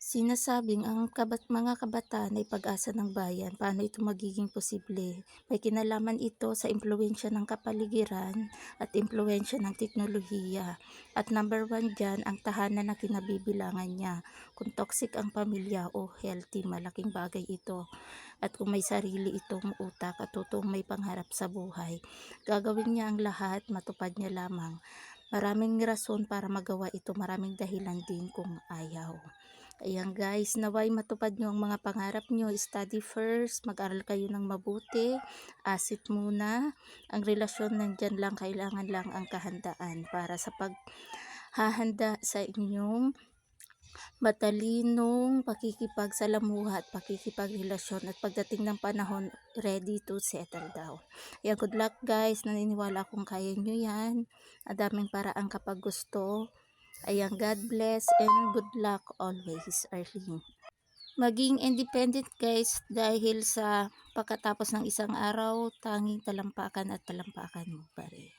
Sinasabing ang mga kabataan ay pag-asa ng bayan. Paano ito magiging posible? May kinalaman ito sa impluwensya ng kapaligiran at impluwensya ng teknolohiya. At number one dyan, ang tahanan na kinabibilangan niya. Kung toxic ang pamilya o healthy, malaking bagay ito. At kung may sarili itong utak at totoong may pangarap sa buhay, gagawin niya ang lahat, matupad niya lamang. Maraming rason para magawa ito, maraming dahilan din kung ayaw. Ayan guys, naway matupad nyo ang mga pangarap nyo. Study first, mag-aral kayo ng mabuti, asit muna. Ang relasyon nandyan lang, kailangan lang ang kahandaan para sa paghahanda sa inyong matalinong pakikipagsalamuha at pakikipagrelasyon, at pagdating ng panahon, ready to settle down. Ayan, good luck guys, naniniwala akong kaya nyo yan. Adaming paraan kapag gusto. Ayan, God bless and good luck always, Arlene. Maging independent guys, dahil sa pagkatapos ng isang araw, tanging talampakan at talampakan mo pa rin.